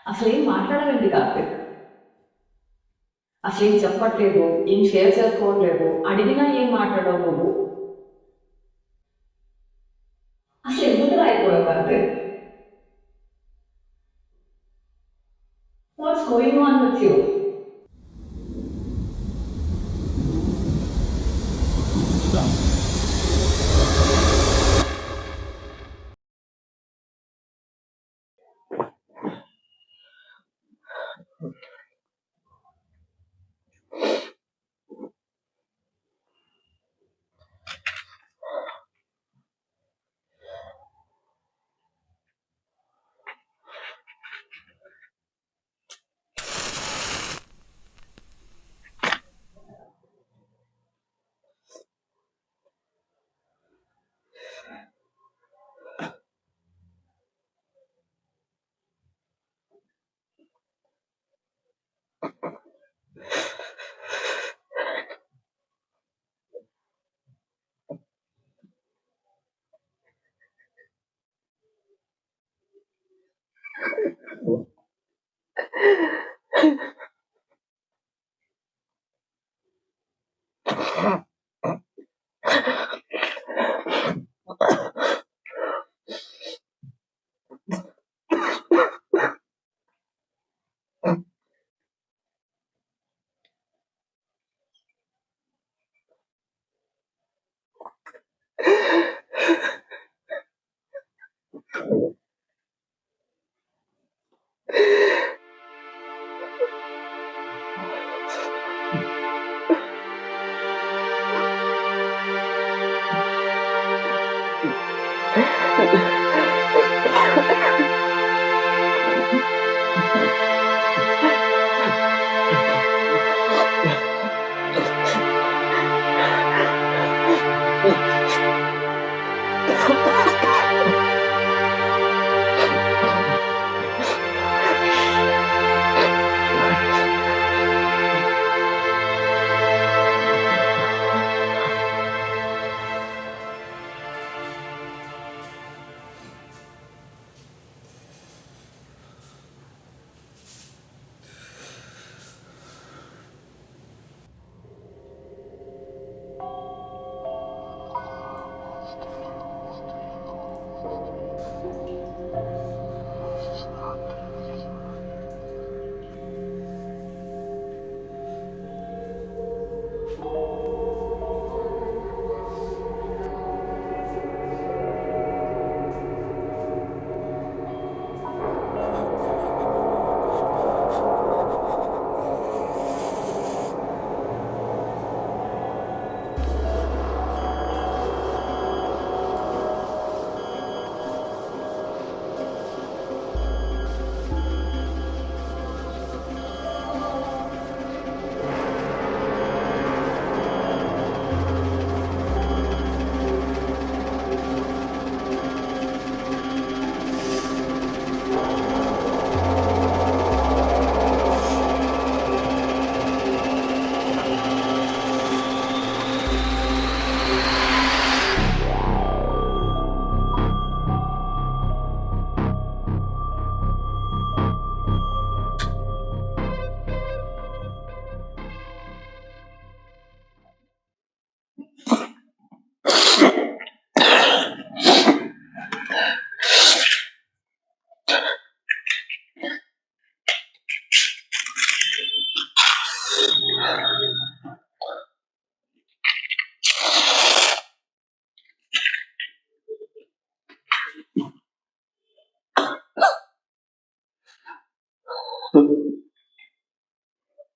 అసలేం మాట్లాడవేంటి కార్తీక్? అసలేం చెప్పట్లేదు, ఏం షేర్ చేసుకోవట్లేదు, అడిగినా ఏం మాట్లాడవు నువ్వు. అసలు ఎందుకు అయిపోయావు Karthik? What's going on with you?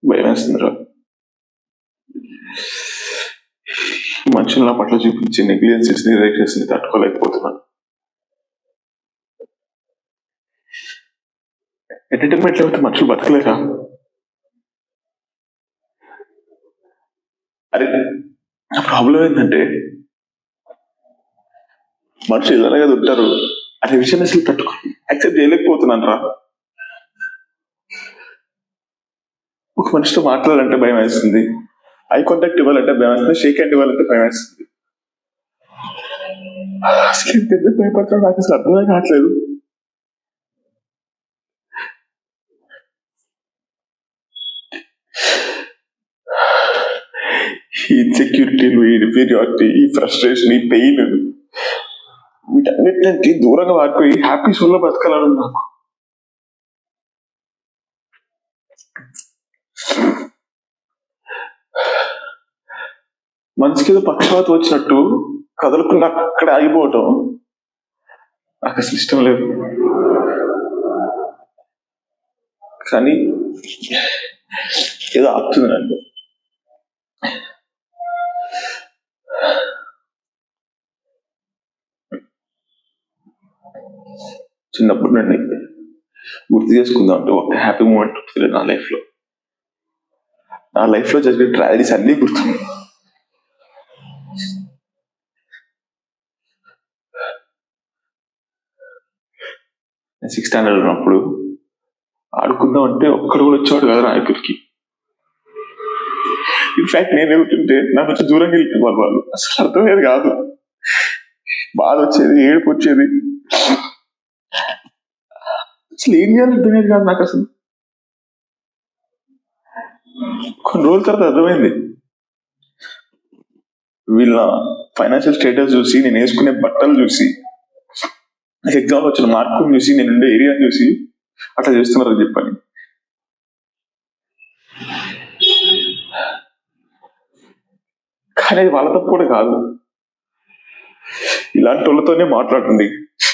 భయం వేస్తుందిరా. మనుషులు నా పట్ల చూపించే నెగ్లిజెన్సెస్ ని రియాక్షన్స్ ని తట్టుకోలేకపోతున్నాను. ఎంటర్టైన్మెంట్ లేకపోతే మనుషులు బతకలేరా? అరే, నా ప్రాబ్లం ఏంటంటే మనుషులు ఇలాగే ఉంటారు అనే విషయాన్ని అసలు తట్టుకో యాక్సెప్ట్ చేయలేకపోతున్నాను రా. ఒక మనిషితో మాట్లాడాలంటే భయం వేస్తుంది, ఐ కాంటాక్ట్ ఇవ్వాలంటే భయం వేస్తుంది, షేక్ హ్యాండ్ ఇవ్వాలంటే భయం వేస్తుంది. అసలు ఎందుకు భయపడతాడు నాకు అసలు అర్థమే కావట్లేదు. ఈ ఇన్సెక్యూరిటీలు, ఈ ఇన్ఫీరియారిటీ, ఈ ఫ్రస్ట్రేషన్, ఈ పెయిన్, వీటన్నిటి దూరంగా వారిపోయి హ్యాపీ సోల్లో బతకాలని నాకు. మనసుకి ఏదో పక్షపాతం వచ్చినట్టు కదలకుండా అక్కడ ఆగిపోవటం నాకు అసలు ఇష్టం లేదు. కానీ ఏదో ఆపుతుంది నన్ను. చిన్నప్పుడు నన్ను గుర్తు చేసుకుందాం అంటే ఒక హ్యాపీ మూమెంట్ ఉంటుంది నా లైఫ్ లో జరిగిన ట్రాజడీస్ అన్ని గుర్తుంది. నేను 6th స్టాండర్డ్ ఉన్నప్పుడు ఆడుకుందాం అంటే ఒక్కడు కూడా వచ్చేవాడు కదా నా దగ్గరికి. ఇన్ఫాక్ట్ నేను వెళ్తుంటే నా నుంచి దూరంగా వెళ్ళిపోవాలి వాళ్ళు. అసలు అర్థమయ్యేది కాదు, బాధ వచ్చేది, ఏడుపు వచ్చేది, అసలు ఏం చేయాలి అర్థమయ్యేది కాదు నాకు అసలు. కొన్ని రోజుల తర్వాత అర్థమైంది, వీళ్ళ ఫైనాన్షియల్ స్టేటస్ చూసి, నేను వేసుకునే బట్టలు చూసి, నాకు ఎగ్జామ్ వచ్చిన మార్కులు చూసి, నేను ఉండే ఏరియా చూసి అట్లా చేస్తున్నారని చెప్పని. కానీ అది వాళ్ళ తప్పు కూడా కాదు. ఇలాంటి వాళ్ళతోనే మాట్లాడండి,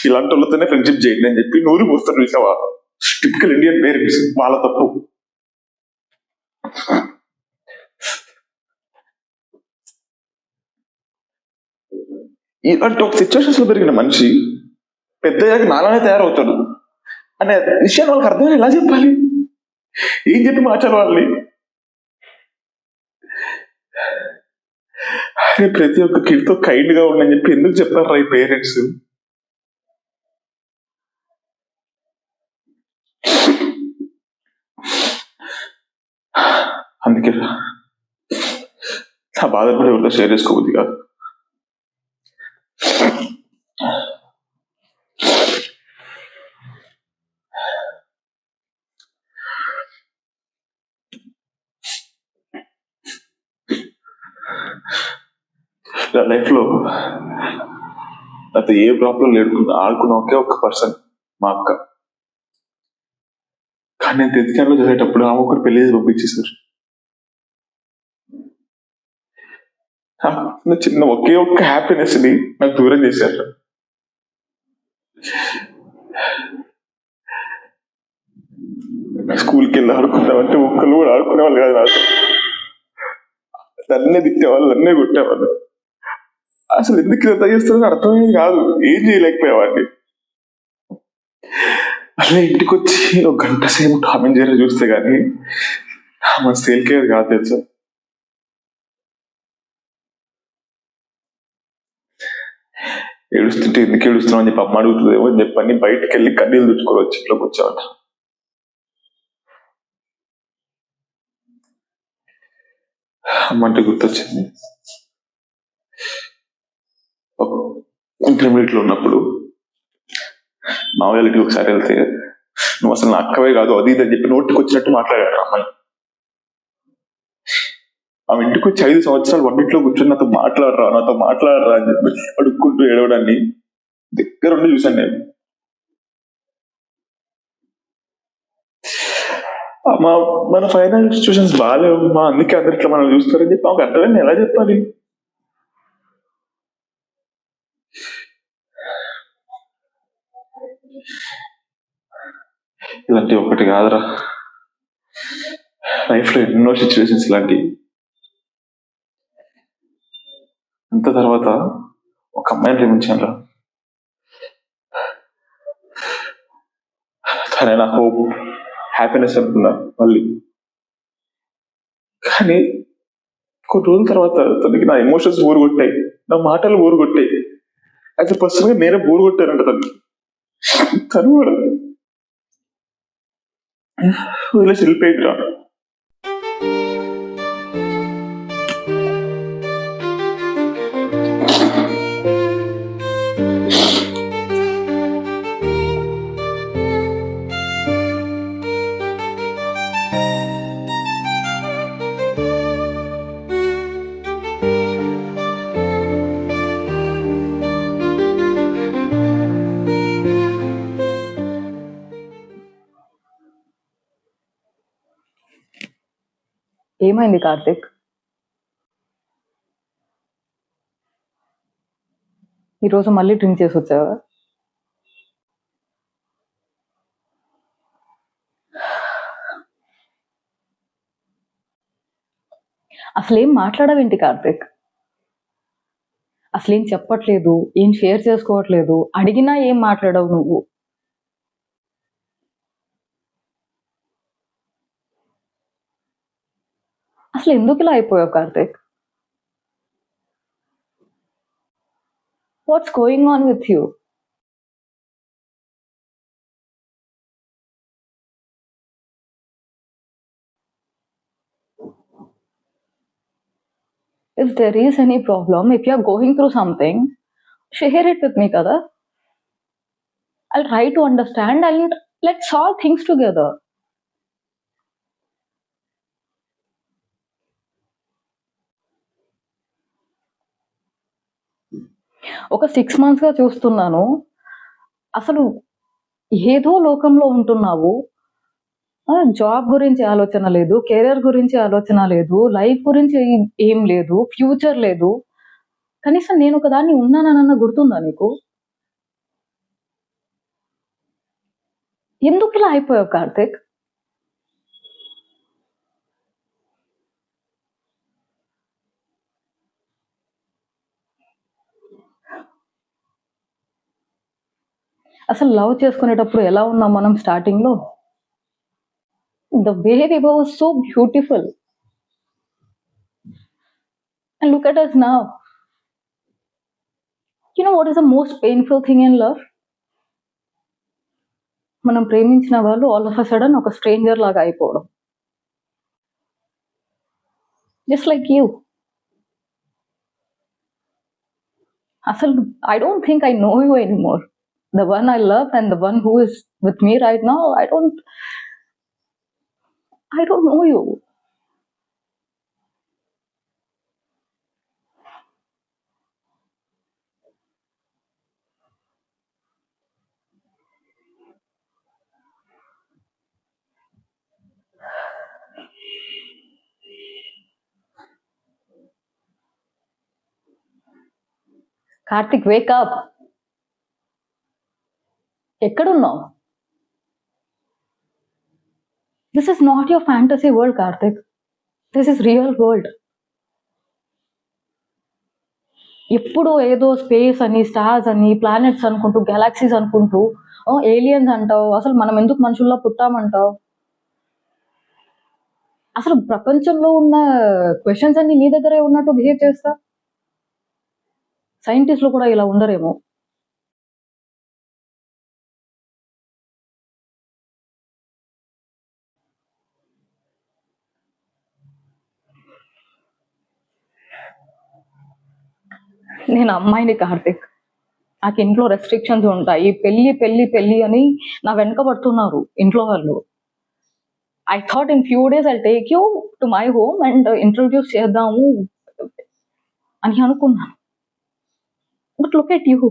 ఇలాంటి వాళ్ళతోనే ఫ్రెండ్షిప్ చేయండి అని చెప్పి నూరు పోస్తారు చూసావా, టిపికల్ ఇండియన్ పేరెంట్స్. వాళ్ళ తప్పు. ఇలాంటి ఒక సిచ్యువేషన్స్ లో పెరిగిన మనిషి పెద్దయ్యాక నాలానే తయారవుతాడు అనే విషయాన్ని వాళ్ళకి అర్థమైనా ఎలా చెప్పాలి? ఏం చెప్పి మార్చాలి వాళ్ళని? అరే ప్రతి ఒక్క కిడ్తో కైండ్ గా ఉండని చెప్పి ఎందుకు చెప్తారు ఈ పేరెంట్స్? అందుకే నా బాధలు కూడా ఎవరితో షేర్ చేసుకోవద్దు కాదు. నా లైఫ్ లో నాతో ఏ ప్రాబ్లం లేకుండా ఆడుకున్న ఒకే ఒక్క పర్సన్ మా అక్క. కానీ నేను 10th క్లాస్ లో చదివేటప్పుడు ఆమె ఒకరు పెళ్లి చేసి పంపించేశారు. చిన్న ఒకే ఒక్క హ్యాపీనెస్ ని నాకు దూరం చేశారు. స్కూల్కి వెళ్ళి ఆడుకుందామంటే ఒక్కళ్ళు కూడా ఆడుకునేవాళ్ళు కాదు నాతో. నన్నే తిట్టేవాళ్ళు, నన్నే కొట్టేవాళ్ళు. అసలు ఎందుకు ఇదంతా చేస్తున్నారో అర్థమయ్యేది కాదు, ఏం చేయలేకపోయేవాడిని. అలా ఇంటికి వచ్చి ఒక గంట సేపు టామ్ అండ్ జెర్రీ చూస్తే గానీ మన సేల్కేది కాదు తెలుసా. ఏడుస్తుంటే ఎందుకు ఏడుస్తున్నావు అని చెప్పి అమ్మ అడుగుతుందేమో అని చెప్పని బయటకు వెళ్ళి కన్నీళ్ళు తుడుచుకోవచ్చు ఇంట్లోకి వచ్చేవాడు. అమ్మ అంటే గుర్తొచ్చింది, ఇంటర్మీడియట్ లో ఉన్నప్పుడు మావయ్యకి ఒకసారి వెళ్తే, నువ్వు అసలు నా అక్కవే కాదు అది ఇది అని చెప్పి నోటికి వచ్చినట్టు మాట్లాడాడు అమ్మని. ఆమె ఇంటికి వచ్చి 5 సంవత్సరాలు వంటింట్లో కూర్చొని నాతో మాట్లాడరా అని చెప్పి అడుక్కుంటూ ఏడవడాన్ని దగ్గరుండి చూశాను నేను. మన ఫైనాన్షియల్ సిచ్యువేషన్స్ బాగాలేవు మా, అందుకే అందరిట్లో మనం చూస్తారని చెప్పి ఆమెకు అర్థమైంది. ఎలా చెప్పాలి? ఇలాంటి ఒకటి కాదురా, లైఫ్ లో ఎన్నో సిచ్యువేషన్స్ ఇలాంటివి. అంత తర్వాత ఒక అమ్మాయిని ప్రేమించాను, తనే నా హోప్, హ్యాపీనెస్ అనుకున్నా మళ్ళీ. కానీ కొన్ని రోజుల తర్వాత తనకి నా ఎమోషన్స్ బోరు కొట్టాయి, నా మాటలు బోరు కొట్టాయి. అయితే పర్సనల్ గా నేనే బోరు కొట్టానంట తనకి. తను కూడా వదిలేసి వెళ్ళిపోయిందిరా. ఏమైంది కార్తిక్? ఈరోజు మళ్ళీ డ్రింక్ చేసి వచ్చావా? అసలేం మాట్లాడవేంటి కార్తిక్? అసలేం చెప్పట్లేదు, ఏం షేర్ చేసుకోవట్లేదు, అడిగినా ఏం మాట్లాడవు నువ్వు. అసలు ఎందుకు ఇలా అయిపోయావు Karthik? What's going on with you? If there is any problem, if you are going through something, share it with me, kada. I'll try to understand and let's solve things together. ఒక 6 months గా చూస్తున్నాను. అసలు ఏదో లోకంలో ఉంటున్నావు. Job గురించి ఆలోచన లేదు, కెరీర్ గురించి ఆలోచన లేదు, లైఫ్ గురించి ఏం లేదు, ఫ్యూచర్ లేదు. కనీసం నేను ఒకదాన్ని ఉన్నానన్న గుర్తుందా నీకు? ఎందుకు ఇలా అయిపోయావు కార్తిక్? అసలు లవ్ చేసుకునేటప్పుడు ఎలా ఉన్నాం మనం స్టార్టింగ్ లో? The way we were was so beautiful. And look at us now. You know what is the most painful thing in love? మనం ప్రేమించిన వాళ్ళు ఆల్ ఆఫ్ అ సడన్ ఒక స్ట్రేంజర్ లాగా అయిపోవడం. Just like you. అసలు I don't think I know you anymore. The one I love and the one who is with me right now, I don't know you. Karthik, wake up. ఎక్కడున్నావు? This is not your fantasy world, Karthik. This is real world. ఎప్పుడు ఏదో space అని, stars అని, planets అనుకుంటూ, galaxies అనుకుంటూ, aliens అంటావు. అసలు మనం ఎందుకు మనుషుల్లో పుట్టామంటావు? అసలు ప్రపంచంలో ఉన్న క్వశ్చన్స్ అన్ని నీ దగ్గరే ఉన్నట్టు బిహేవ్ చేస్తా. సైంటిస్టులు కూడా ఇలా ఉండరేమో. నేను అమ్మాయిని కార్తిక్. నాకు ఇంట్లో రెస్ట్రిక్షన్స్ ఉంటాయి. పెళ్ళి పెళ్ళి పెళ్ళి అని నా వెనక పడుతున్నారు ఇంట్లో వాళ్ళు. I thought in few days I take you to my home and introduce చేద్దాము అని అనుకున్నాను. But look at you.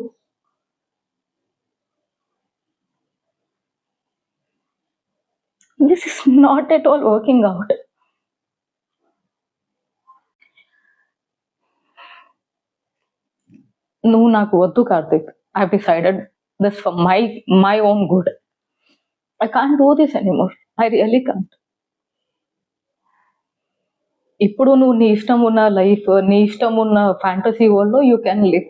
This is not at all working out. నువ్వు నాకు వద్దు Karthik. I have decided this for my own good. I can't do this anymore. I really can't. ఇప్పుడు నువ్వు నీ ఇష్టం ఉన్న లైఫ్, నీ ఇష్టం ఉన్న ఫ్యాంటసీ వరల్డ్లో you can live.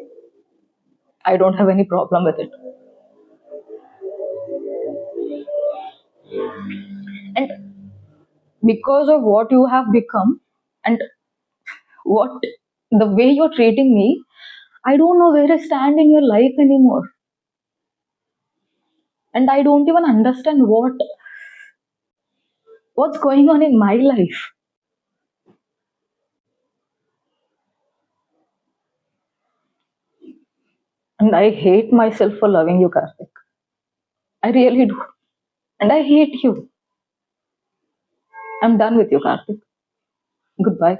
I don't have any problem with it. And because of what you have become and what the way you're treating me, I don't know where I stand in your life anymore. And I don't even understand what's going on in my life. And I hate myself for loving you, Karthik. I really do. And I hate you. I'm done with you, Karthik. Goodbye.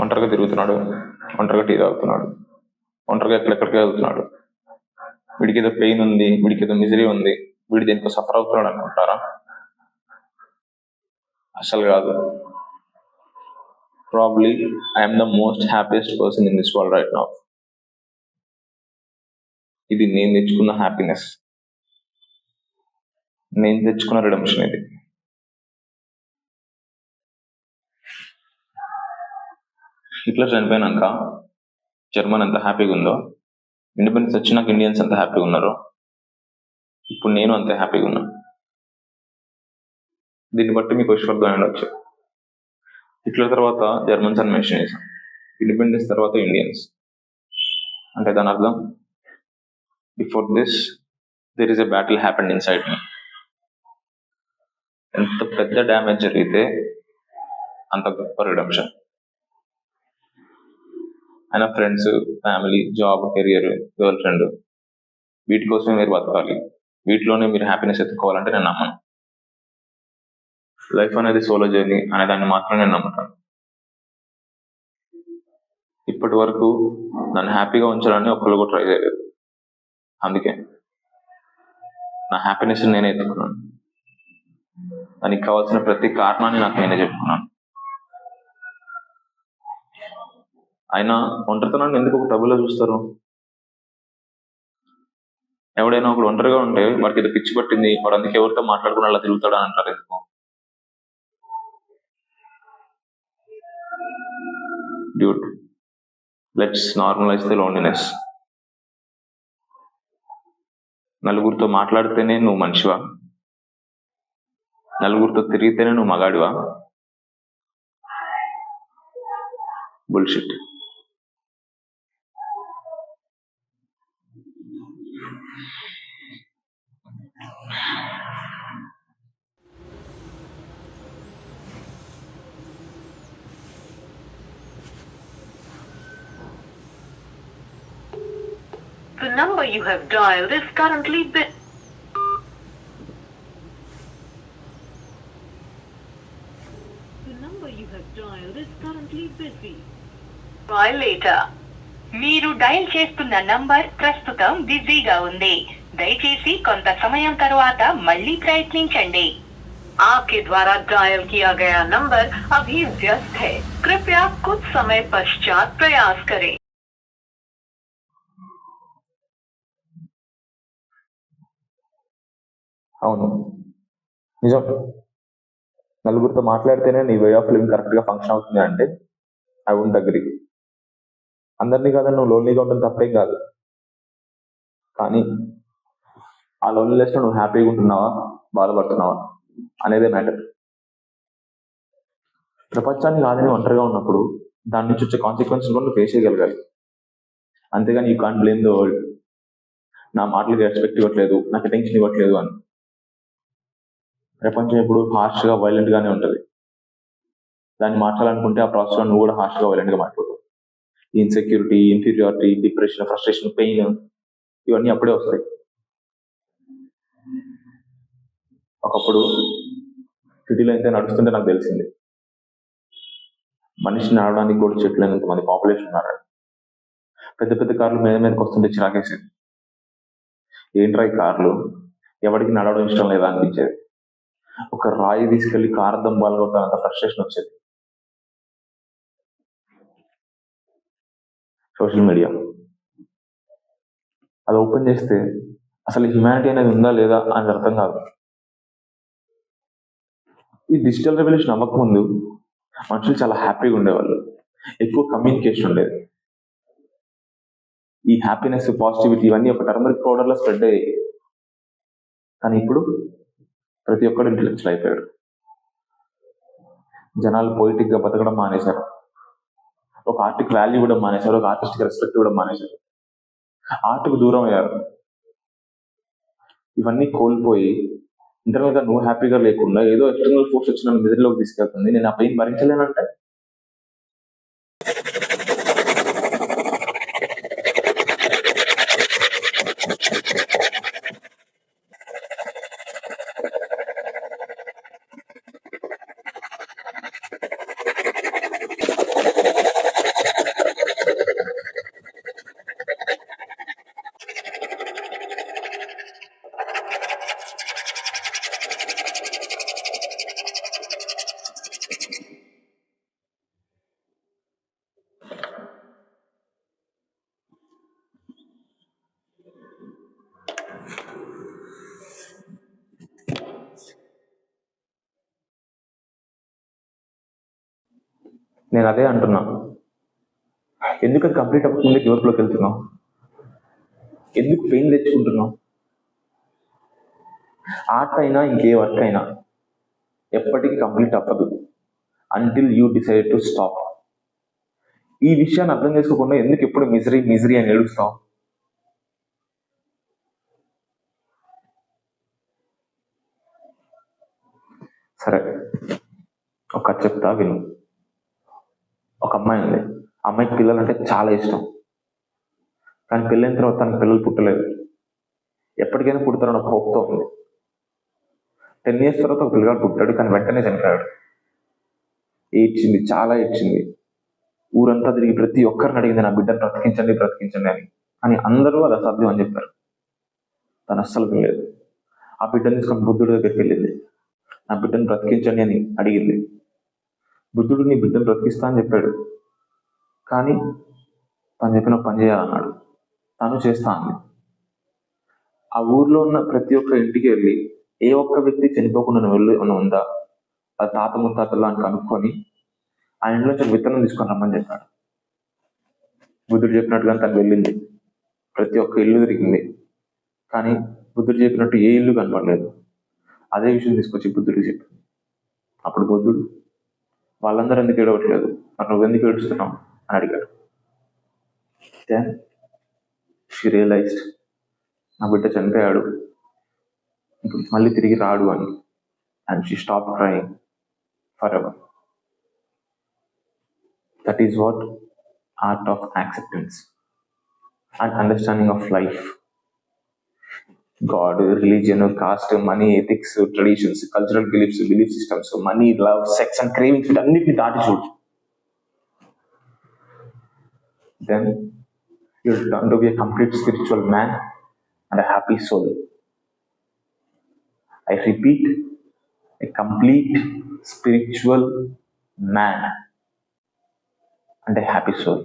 ఒంటరిగా తిరుగుతున్నాడు, ఒంటరిగా tea తాగుతున్నాడు, ఒంటరిగా ఎక్కడెక్కడికి వెళ్తున్నాడు. వీడికి ఏదో pain ఉంది, వీడికి ఏదో మిజరీ ఉంది, వీడి దేనికో సఫర్ అవుతున్నాడు అనుకుంటారా? అసలు కాదు. Probably I'm the most happiest person in this world right now. ఇది నేను తెచ్చుకున్న హ్యాపీనెస్, నేను తెచ్చుకున్న రిడమ్షన్. ఇది హిట్లర్ చనిపోయినాక జర్మన్ ఎంత హ్యాపీగా ఉందో, ఇండిపెండెన్స్ వచ్చినాక ఇండియన్స్ ఎంత హ్యాపీగా ఉన్నారో, ఇప్పుడు నేను అంతే హ్యాపీగా ఉన్నా. దీన్ని బట్టి మీకు విశ్వాసం ఉండొచ్చు. హిట్లర్ తర్వాత జర్మన్స్ అని మెన్షన్ చేశాం, ఇండిపెండెన్స్ తర్వాత ఇండియన్స్. అంటే దాని అర్థం, before this there is a battle happened inside me. ఎంత పెద్ద డ్యామేజ్ జరిగితే అంత గొప్ప రిడమ్షన్. ఆయన friends, family, job, career, girlfriend, వీటి కోసమే మీరు బతకాలి, వీటిలోనే మీరు హ్యాపీనెస్ ఎత్తుకోవాలంటే నేను నమ్మను. లైఫ్ అనేది సోలో జర్నీ అనే దాన్ని మాత్రం నేను నమ్ముతాను. ఇప్పటి వరకు నన్ను హ్యాపీగా ఉంచాలని ఒక్కళ్ళు కూడా ట్రై చేయలేదు. అందుకే నా హ్యాపీనెస్ నేనే ఎత్తుకున్నాను. దానికి కావాల్సిన ప్రతి కారణాన్ని నాకు నేనే చెప్పుకున్నాను. అయినా ఒంటరితనాన్ని ఎందుకు ఒక టబులో చూస్తారు? ఎవడైనా ఒకడు ఒంటరిగా ఉంటే వాడికి ఏదో పిచ్చి పట్టింది, వాడు అందుకే ఎవరితో మాట్లాడుకుని అలా తిరుగుతాడు అని అంటారు. ఎందుకు? Dude, let's normalise the loneliness. నలుగురితో మాట్లాడితేనే నువ్వు మనిషివా? నలుగురితో తిరిగితేనే నువ్వు మగాడివా? Bullshit. The number you have dialed is currently busy. The number you have dialed is currently busy. Try later. మీరు డయల్ చేస్తున్న నంబర్ ప్రస్తుతం బిజీగా ఉంది. దయచేసి కొంత సమయం తరువాత మళ్ళీ ప్రయత్నించండి. आपके द्वारा डायल किया गया नंबर अभी व्यस्त है. कृपया कुछ समय पश्चात प्रयास करें. అవును, నిజం. నలుగురితో మాట్లాడితేనే నీ వే ఆఫ్ లివింగ్ కరెక్ట్ గా ఫంక్షన్ అవుతుంది అంటే ఐ వుంట్ అగ్రీ. అందరినీ కాదని నువ్వు లోన్లీగా ఉండడం తప్పేం కాదు, కానీ ఆ లోన్లీనెస్ లో నువ్వు హ్యాపీగా ఉంటున్నావా, బాధపడుతున్నావా అనేదే మ్యాటర్. ప్రపంచాన్ని కాదని ఒంటరిగా ఉన్నప్పుడు దాని నుంచి వచ్చే కాన్సిక్వెన్సెస్ కూడా నువ్వు ఫేస్ చేయగలగాలి. అంతేగాని you can't blame the world. నా మాటలకి రెస్పెక్ట్ ఇవ్వట్లేదు, నాకు అటెన్షన్ ఇవ్వట్లేదు అని. ప్రపంచం ఎప్పుడు హార్ష్ గా, వైలెంట్ గానే ఉంటుంది. దాన్ని మార్చాలనుకుంటే ఆ ప్రాసెస్ లో నువ్వు కూడా హార్ష్ గా, వైలెంట్ గా మారిపోతావు. Insecurity, inferiority, depression, frustration, pain ఇవన్నీ అప్పుడే వస్తాయి. ఒకప్పుడు సిటీలో అయితే నడుస్తుంటే నాకు తెలిసింది, మనిషి నడవడానికి కూడా చెట్లు మంది పాపులేషన్ ఉన్నారు. పెద్ద పెద్ద కార్లు మీద మీదకి వస్తుంటే చిరాకేసేది. ఏంట్రా ఈ కార్లు, ఎవరికి నడవడం ఇష్టం లేదా అనిపించేది. ఒక రాయి తీసుకెళ్లి కార్ దంబాలు కొట్టాలంత ఫ్రస్ట్రేషన్ వచ్చేది. సోషల్ మీడియా అది ఓపెన్ చేస్తే అసలు హ్యుమానిటీ అనేది ఉందా లేదా అని అర్థం కాదు. ఈ డిజిటల్ రెవల్యూషన్ అవ్వకముందు మనుషులు చాలా హ్యాపీగా ఉండేవాళ్ళు, ఎక్కువ కమ్యూనికేషన్ ఉండేది. ఈ హ్యాపీనెస్, పాజిటివిటీ ఇవన్నీ ఒక టర్మరిక్ పౌడర్ లో స్ప్రెడ్ అయ్యాయి. కానీ ఇప్పుడు ప్రతి ఒక్కరు ఇంటెలెక్చువల్ అయిపోయాడు. జనాలు పొయిటిక్ గా బతకడం మానేశారు, ఒక ఆర్ట్కి వాల్యూ ఇవ్వడం మానేశారు, ఒక ఆర్టిస్ట్కి రెస్పెక్ట్ ఇవ్వడం మానేశారు, ఆర్ట్కు దూరం అయ్యారు. ఇవన్నీ కోల్పోయి ఇంటర్నల్ గా నువ్వు హ్యాపీగా లేకుండా ఏదో ఎక్స్టర్నల్ ఫోర్స్ వచ్చి నన్ను మిజరీలోకి తీసుకెళ్తుంది, నేను ఆ పెయిన్ భరించలేనంటే నేను అదే అంటున్నా, ఎందుకు అది కంప్లీట్ అవ్వకముందే గివప్లోకి వెళ్తున్నావు? ఎందుకు పెయిన్ తెచ్చుకుంటున్నావు? ఆర్ట్ అయినా ఇంకే వర్క్ అయినా ఎప్పటికీ కంప్లీట్ అవ్వదు until you decide to stop. ఈ విషయాన్ని అర్థం చేసుకోకుండా ఎందుకు ఎప్పుడు మిజరీ మిజరీ అని ఏడుస్తావు? సరే, ఒక కథ చెప్తా విను. ఒక అమ్మాయి ఉంది. అమ్మాయికి పిల్లలు అంటే చాలా ఇష్టం. కానీ పెళ్ళైన తర్వాత తనకు పిల్లలు పుట్టలేదు. ఎప్పటికైనా పుడతారని ఒక హోప్తో ఉంది. 10 years తర్వాత ఒక పిల్లగాడు పుట్టాడు, కానీ వెంటనే చనిపోయాడు. ఏడ్చింది, చాలా ఏడ్చింది. ఊరంతా తిరిగి ప్రతి ఒక్కరిని అడిగింది, నా బిడ్డను బ్రతికించండి బ్రతికించండి అని. కానీ అందరూ అది అసాధ్యం అని చెప్పారు. తను అస్సలు వినలేదు. ఆ బిడ్డను తీసుకొని బుద్ధుడి దగ్గరికి వెళ్ళింది. నా బిడ్డను బ్రతికించండి అని అడిగింది. బుద్ధుడు నీ బిడ్డను బ్రతికిస్తా అని చెప్పాడు, కానీ తను చెప్పిన పని చేయాలన్నాడు. తను చేస్తా అంది. ఆ ఊర్లో ఉన్న ప్రతి ఒక్క ఇంటికి వెళ్ళి ఏ ఒక్క వ్యక్తి చనిపోకుండా వెళ్ళి ఉందా, అది తాత ముత్తాతల్లో అని కనుక్కొని ఆ ఇంట్లోంచి విత్తనం తీసుకొని రమ్మని చెప్పాడు. బుద్ధుడు చెప్పినట్టుగా తను వెళ్ళింది. ప్రతి ఒక్క ఇల్లు తిరిగింది, కానీ బుద్ధుడు చెప్పినట్టు ఏ ఇల్లు కనపడలేదు. అదే విషయం తీసుకొచ్చి బుద్ధుడికి చెప్పింది. అప్పుడు బుద్ధుడు, వాళ్ళందరూ ఎందుకు ఏడవట్లేదు, మరి నువ్వు ఎందుకు ఏడుస్తున్నావు అని అడిగాడు. దెన్ షీ రియలైజ్డ్, నా బిడ్డ చనిపోయాడు, ఇప్పుడు మళ్ళీ తిరిగి రాడు అని. And she stop crying for ever. That is what art of acceptance and understanding of life. God, religion, caste, money, ethics, traditions, cultural beliefs, belief systems, money, love, sex and cravings, అన్నిటిని దాటి చూడు. Then you'll turn to be a complete spiritual man and a happy soul. I repeat, a complete spiritual man and a happy soul.